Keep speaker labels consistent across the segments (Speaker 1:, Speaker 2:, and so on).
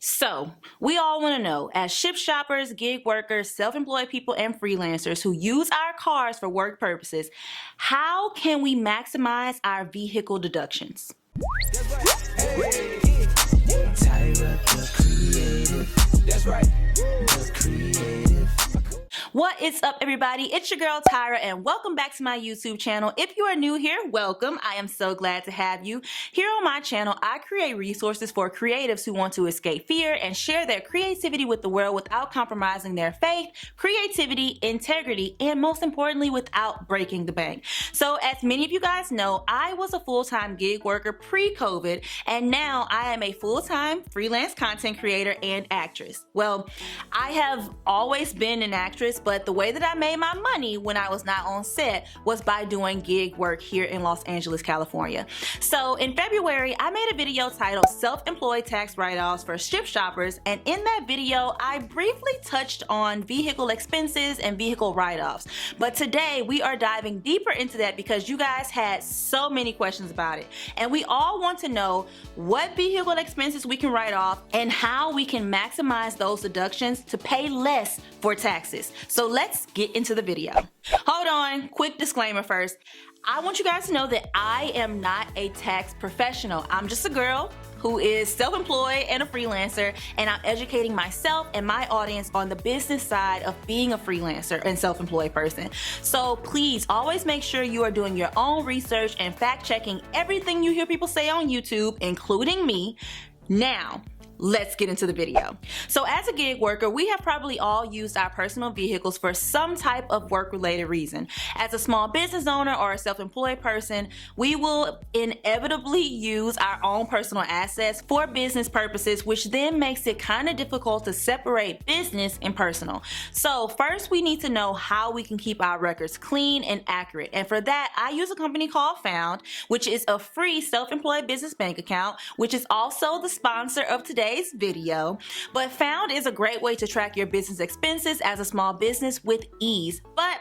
Speaker 1: So, we all want to know, as Shipt shoppers, gig workers, self-employed people, and freelancers who use our cars for work purposes, how can we maximize our vehicle deductions?
Speaker 2: Tyra, the creative. That's right. The creative.
Speaker 1: What is up, everybody? It's your girl Tyra, and welcome back to my YouTube channel. If you are new here, welcome. I am so glad to have you. Here on my channel, I create resources for creatives who want to escape fear and share their creativity with the world without compromising their faith, creativity, integrity, and most importantly, without breaking the bank. So as many of you guys know, I was a full-time gig worker pre-COVID, and now I am a full-time freelance content creator and actress. Well, I have always been an actress, but the way that I made my money when I was not on set was by doing gig work here in Los Angeles, California. So in February, I made a video titled Self-Employed Tax Write-Offs for Shipt Shoppers, and in that video, I briefly touched on vehicle expenses and vehicle write-offs. But today, we are diving deeper into that because you guys had so many questions about it. And we all want to know what vehicle expenses we can write off and how we can maximize those deductions to pay less for taxes. So let's get into the video. Hold on, quick disclaimer first. I want you guys to know that I am not a tax professional. I'm just a girl who is self-employed and a freelancer, and I'm educating myself and my audience on the business side of being a freelancer and self-employed person. So please always make sure you are doing your own research and fact-checking everything you hear people say on YouTube, including me. Now, let's get into the video. So as a gig worker, we have probably all used our personal vehicles for some type of work-related reason. As a small business owner or a self-employed person, we will inevitably use our own personal assets for business purposes, which then makes it kind of difficult to separate business and personal. So first, we need to know how we can keep our records clean and accurate. And for that, I use a company called Found, which is a free self-employed business bank account, which is also the sponsor of today's video. But Found is a great way to track your business expenses as a small business with ease. But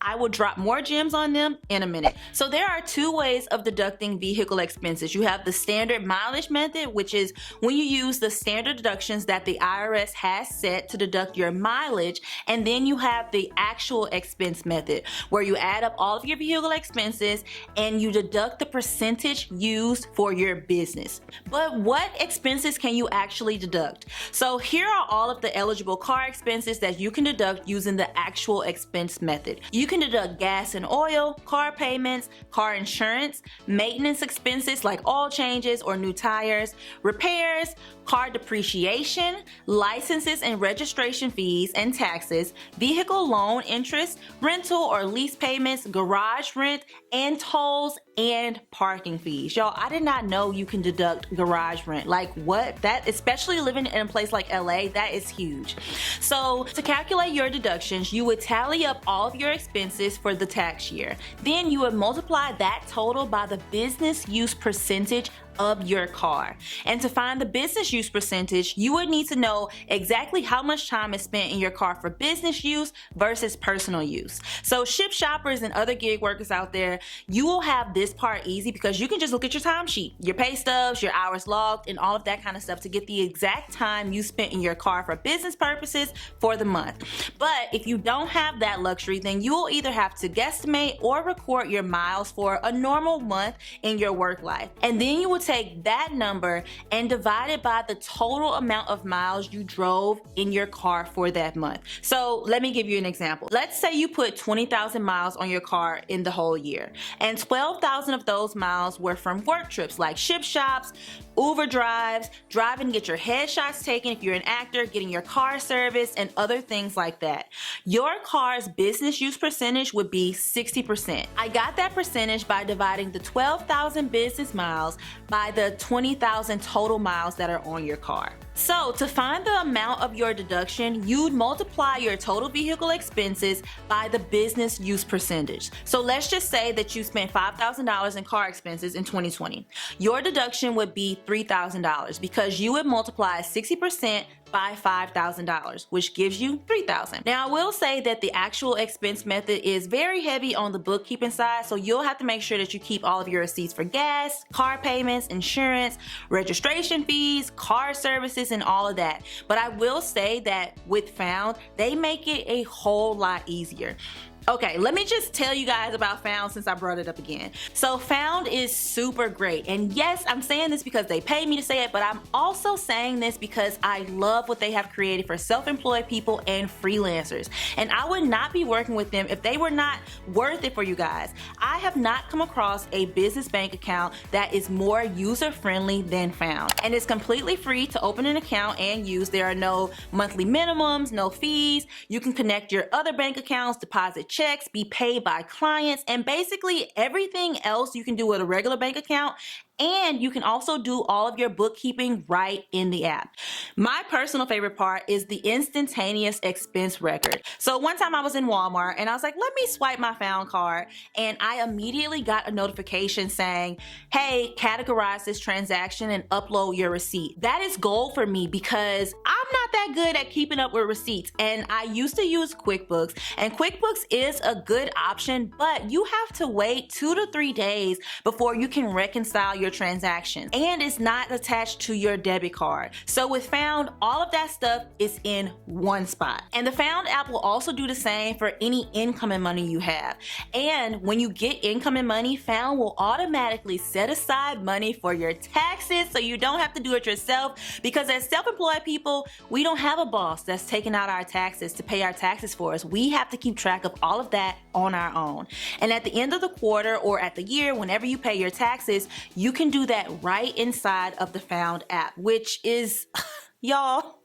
Speaker 1: I will drop more gems on them in a minute. So there are two ways of deducting vehicle expenses. You have the standard mileage method, which is when you use the standard deductions that the IRS has set to deduct your mileage, and then you have the actual expense method, where you add up all of your vehicle expenses and you deduct the percentage used for your business. But what expenses can you actually deduct? So here are all of the eligible car expenses that you can deduct using the actual expense method. You can deduct gas and oil, car payments, car insurance, maintenance expenses like oil changes or new tires, repairs, car depreciation, licenses and registration fees and taxes, vehicle loan interest, rental or lease payments, garage rent, and tolls and parking fees. Y'all, I did not know you can deduct garage rent. Like what? That, especially living in a place like LA, that is huge. So to calculate your deductions, you would tally up all of your expenses for the tax year. Then you would multiply that total by the business use percentage of your car. And to find the business use percentage, you would need to know exactly how much time is spent in your car for business use versus personal use. So Shipt shoppers and other gig workers out there, you will have this part easy because you can just look at your timesheet, your pay stubs, your hours logged, and all of that kind of stuff to get the exact time you spent in your car for business purposes for the month. But if you don't have that luxury, then you will either have to guesstimate or record your miles for a normal month in your work life. And then you will take that number and divide it by the total amount of miles you drove in your car for that month. So let me give you an example. Let's say you put 20,000 miles on your car in the whole year, and 12,000 of those miles were from work trips like Shipt shops, Uber drives, driving to get your headshots taken if you're an actor, getting your car serviced, and other things like that. Your car's business use percentage would be 60%. I got that percentage by dividing the 12,000 business miles by the 20,000 total miles that are on your car. So to find the amount of your deduction, you'd multiply your total vehicle expenses by the business use percentage. So let's just say that you spent $5,000 in car expenses in 2020. Your deduction would be $3,000 because you would multiply 60% by $5,000, which gives you $3,000. Now I will say that the actual expense method is very heavy on the bookkeeping side, so you'll have to make sure that you keep all of your receipts for gas, car payments, insurance, registration fees, car services, expenses and all of that. But I will say that with Found, they make it a whole lot easier. Okay, let me just tell you guys about Found since I brought it up again. So Found is super great. And yes, I'm saying this because they pay me to say it, but I'm also saying this because I love what they have created for self-employed people and freelancers. And I would not be working with them if they were not worth it for you guys. I have not come across a business bank account that is more user-friendly than Found. And it's completely free to open an account and use. There are no monthly minimums, no fees. You can connect your other bank accounts, deposit checks, be paid by clients, and basically everything else you can do with a regular bank account. And you can also do all of your bookkeeping right in the app. My personal favorite part is the instantaneous expense record. So one time I was in Walmart and I was like, let me swipe my Found card, and I immediately got a notification saying, hey, categorize this transaction and upload your receipt. That is gold for me because I'm not that good at keeping up with receipts, and I used to use QuickBooks, and QuickBooks is a good option, but you have to wait 2 to 3 days before you can reconcile your transaction, and it's not attached to your debit card. So with Found, all of that stuff is in one spot. And the Found app will also do the same for any incoming money you have. And when you get incoming money, Found will automatically set aside money for your taxes so you don't have to do it yourself, because as self-employed people, we don't have a boss that's taking out our taxes to pay our taxes for us. We have to keep track of all of that on our own. And at the end of the quarter or at the year, whenever you pay your taxes, you can do that right inside of the Found app, which is, y'all,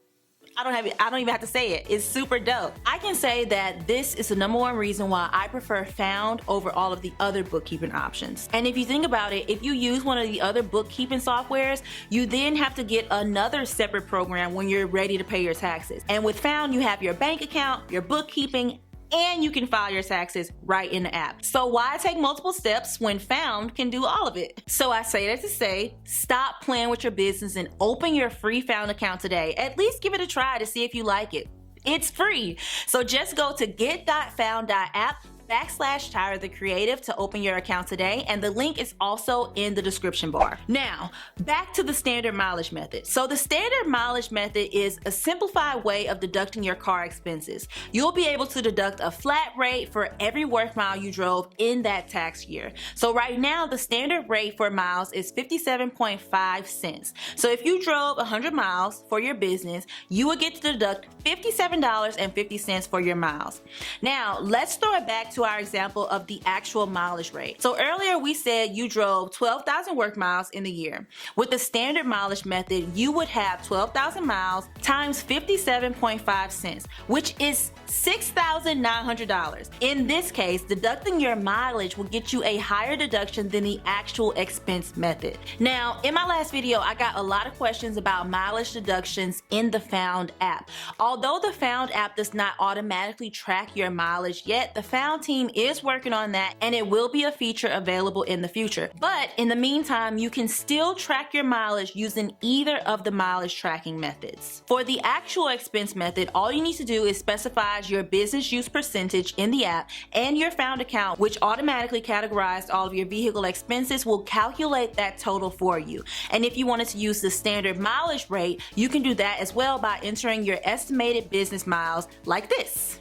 Speaker 1: I don't even have to say it. It's super dope. I can say that this is the #1 reason why I prefer Found over all of the other bookkeeping options. And if you think about it, if you use one of the other bookkeeping softwares, you then have to get another separate program when you're ready to pay your taxes. And with Found, you have your bank account, your bookkeeping, and you can file your taxes right in the app. So why take multiple steps when Found can do all of it? So I say that to say, stop playing with your business and open your free Found account today. At least give it a try to see if you like it. It's free. So just go to get.found.app/Tyra the Creative to open your account today, and the link is also in the description bar. Now, back to the standard mileage method. So the standard mileage method is a simplified way of deducting your car expenses. You'll be able to deduct a flat rate for every work mile you drove in that tax year. So right now, the standard rate for miles is 57.5 cents. So if you drove 100 miles for your business, you would get to deduct $57.50 for your miles. Now, let's throw it back to our example of the actual mileage rate. So earlier we said you drove 12,000 work miles in the year. With the standard mileage method, you would have 12,000 miles times 57.5 cents, which is $6,900. In this case, deducting your mileage will get you a higher deduction than the actual expense method. Now, in my last video, I got a lot of questions about mileage deductions in the Found app. Although the Found app does not automatically track your mileage yet, the Found team is working on that, and it will be a feature available in the future. But in the meantime, you can still track your mileage using either of the mileage tracking methods. For the actual expense method, all you need to do is specify your business use percentage in the app, and your Found account, which automatically categorized all of your vehicle expenses, will calculate that total for you. And if you wanted to use the standard mileage rate, you can do that as well by entering your estimated business miles like this.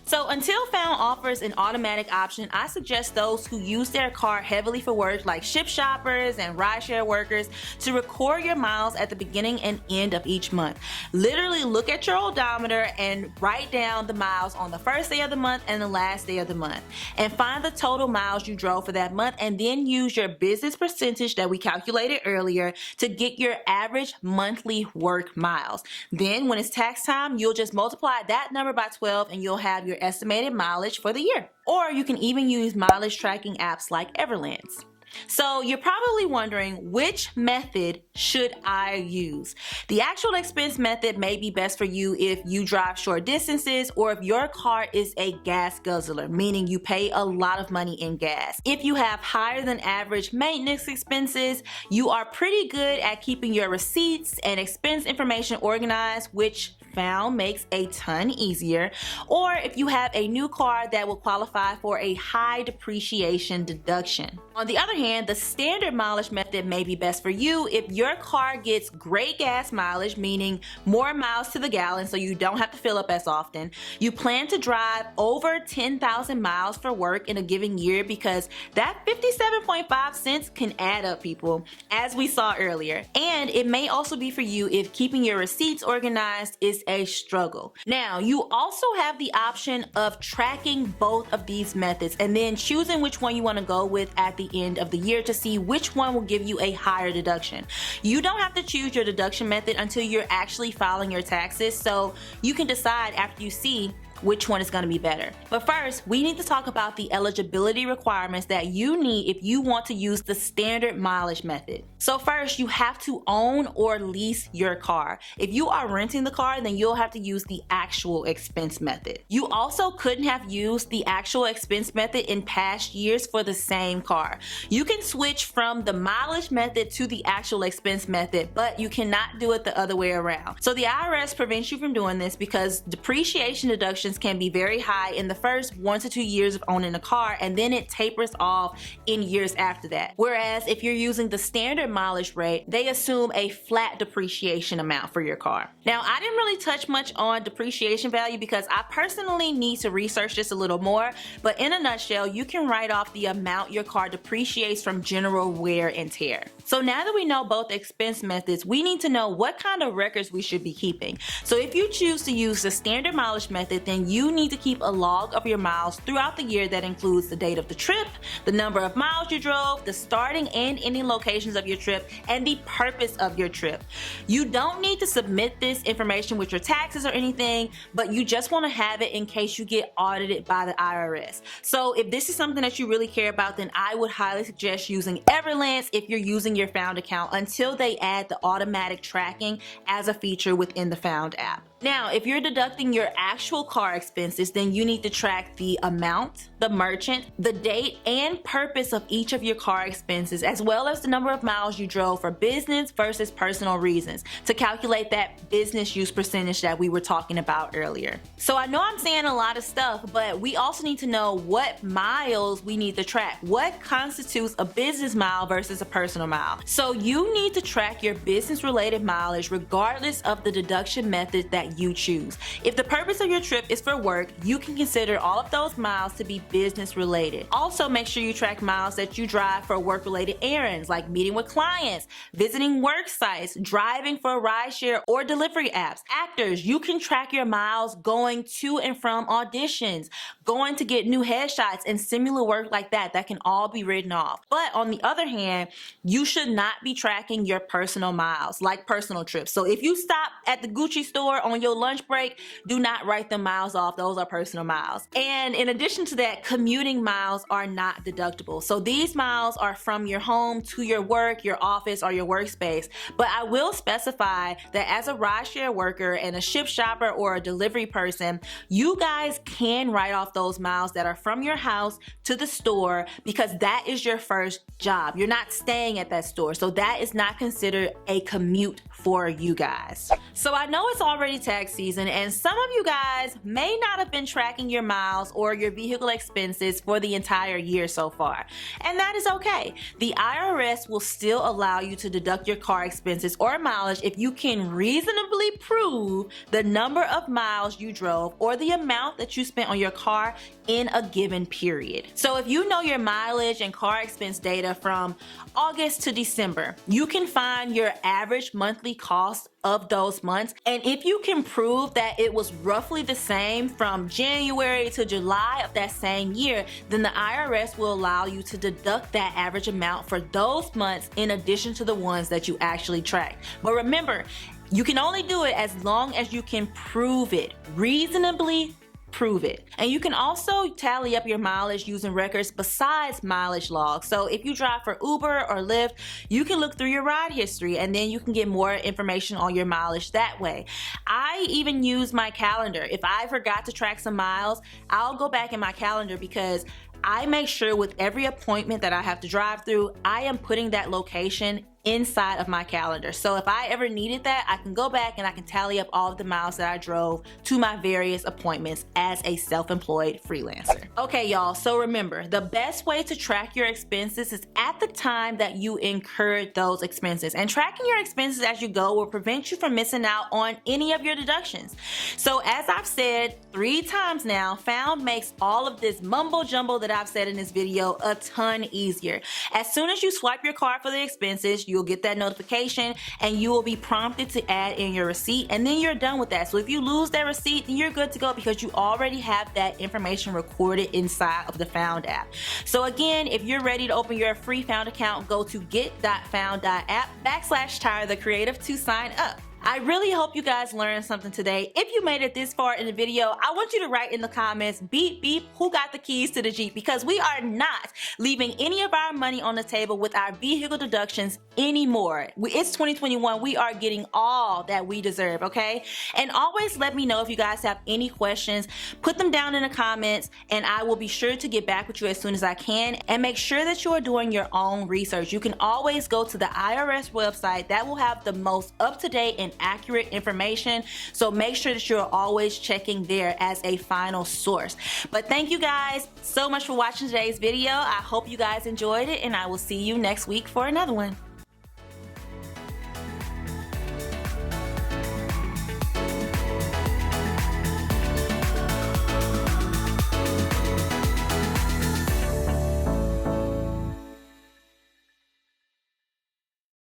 Speaker 1: So until Found offers an automatic option, I suggest those who use their car heavily for work, like Shipt shoppers and rideshare workers, to record your miles at the beginning and end of each month. Literally look at your odometer and write down the miles on the first day of the month and the last day of the month. And find the total miles you drove for that month, and then use your business percentage that we calculated earlier to get your average monthly work miles. Then when it's tax time, you'll just multiply that number by 12 and you'll have your estimated mileage for the year. Or you can even use mileage tracking apps like Everlance. So you're probably wondering, which method should I use? The actual expense method may be best for you if you drive short distances, or if your car is a gas guzzler, meaning you pay a lot of money in gas. If you have higher than average maintenance expenses, you are pretty good at keeping your receipts and expense information organized, which Found makes a ton easier. Or if you have a new car that will qualify for a high depreciation deduction. On the other hand, the standard mileage method may be best for you if your car gets great gas mileage, meaning more miles to the gallon so you don't have to fill up as often. You plan to drive over 10,000 miles for work in a given year, because that 57.5 cents can add up, people, as we saw earlier. And it may also be for you if keeping your receipts organized is a struggle. Now, you also have the option of tracking both of these methods and then choosing which one you want to go with at the end of the year to see which one will give you a higher deduction. You don't have to choose your deduction method until you're actually filing your taxes, so you can decide after you see which one is going to be better. But first, we need to talk about the eligibility requirements that you need if you want to use the standard mileage method. So first, you have to own or lease your car. If you are renting the car, then you'll have to use the actual expense method. You also couldn't have used the actual expense method in past years for the same car. You can switch from the mileage method to the actual expense method, but you cannot do it the other way around. So the IRS prevents you from doing this because depreciation deductions can be very high in the first 1 to 2 years of owning a car, and then it tapers off in years after that. Whereas if you're using the standard mileage rate, they assume a flat depreciation amount for your car. Now, I didn't really touch much on depreciation value because I personally need to research this a little more, but in a nutshell, you can write off the amount your car depreciates from general wear and tear. So now that we know both expense methods, we need to know what kind of records we should be keeping. So if you choose to use the standard mileage method, then you need to keep a log of your miles throughout the year that includes the date of the trip, the number of miles you drove, the starting and ending locations of your trip, and the purpose of your trip. You don't need to submit this information with your taxes or anything, but you just want to have it in case you get audited by the IRS. So if this is something that you really care about, then I would highly suggest using Everlance if you're using your Found account until they add the automatic tracking as a feature within the Found app. Now, if you're deducting your actual car expenses, then you need to track the amount, the merchant, the date, and purpose of each of your car expenses, as well as the number of miles you drove for business versus personal reasons to calculate that business use percentage that we were talking about earlier. So I know I'm saying a lot of stuff, but we also need to know what miles we need to track. What constitutes a business mile versus a personal mile? So you need to track your business-related mileage regardless of the deduction method that you choose. If the purpose of your trip is for work, you can consider all of those miles to be business related. Also, make sure you track miles that you drive for work-related errands like meeting with clients, visiting work sites, driving for rideshare or delivery apps. Actors, you can track your miles going to and from auditions, going to get new headshots, and similar work like that. That can all be written off. But on the other hand, you should not be tracking your personal miles like personal trips. So if you stop at the Gucci store on your lunch break, do not write the miles off. Those are personal miles. And in addition to that, commuting miles are not deductible. So these miles are from your home to your work, your office, or your workspace. But I will specify that as a rideshare worker and a Shipt shopper or a delivery person, you guys can write off those miles that are from your house to the store because that is your first job. You're not staying at that store. So that is not considered a commute for you guys. So I know it's already tax season and some of you guys may not have been tracking your miles or your vehicle expenses for the entire year so far. And that is okay. The IRS will still allow you to deduct your car expenses or mileage if you can reasonably prove the number of miles you drove or the amount that you spent on your car in a given period. So if you know your mileage and car expense data from August to December, you can find your average monthly cost of those months. And if you can prove that it was roughly the same from January to July of that same year, then the IRS will allow you to deduct that average amount for those months in addition to the ones that you actually tracked. But remember, you can only do it as long as you can prove it, reasonably prove it. And you can also tally up your mileage using records besides mileage logs. So if you drive for Uber or Lyft, you can look through your ride history and then you can get more information on your mileage that way. I even use my calendar. If I forgot to track some miles, I'll go back in my calendar because I make sure with every appointment that I have to drive through, I am putting that location inside of my calendar. So if I ever needed that, I can go back and I can tally up all of the miles that I drove to my various appointments as a self-employed freelancer. Okay, y'all, so remember, the best way to track your expenses is at the time that you incurred those expenses. And tracking your expenses as you go will prevent you from missing out on any of your deductions. So as I've said 3 times now, Found makes all of this mumbo jumbo that I've said in this video a ton easier. As soon as you swipe your card for the expenses, you'll get that notification and you will be prompted to add in your receipt, and then you're done with that. So if you lose that receipt, then you're good to go because you already have that information recorded inside of the Found app. So again, if you're ready to open your free Found account, go to get.found.app/Tyra the Creative to sign up. I really hope you guys learned something today. If you made it this far in the video, I want you to write in the comments, beep beep, who got the keys to the Jeep, because we are not leaving any of our money on the table with our vehicle deductions anymore. It's 2021. We are getting all that we deserve, okay? And always let me know if you guys have any questions. Put them down in the comments and I will be sure to get back with you as soon as I can. And make sure that you are doing your own research. You can always go to the IRS website. That will have the most up-to-date and accurate information, so make sure that you're always checking there as a final source. But thank you guys so much for watching today's video. I hope you guys enjoyed it, and I will see you next week for another one.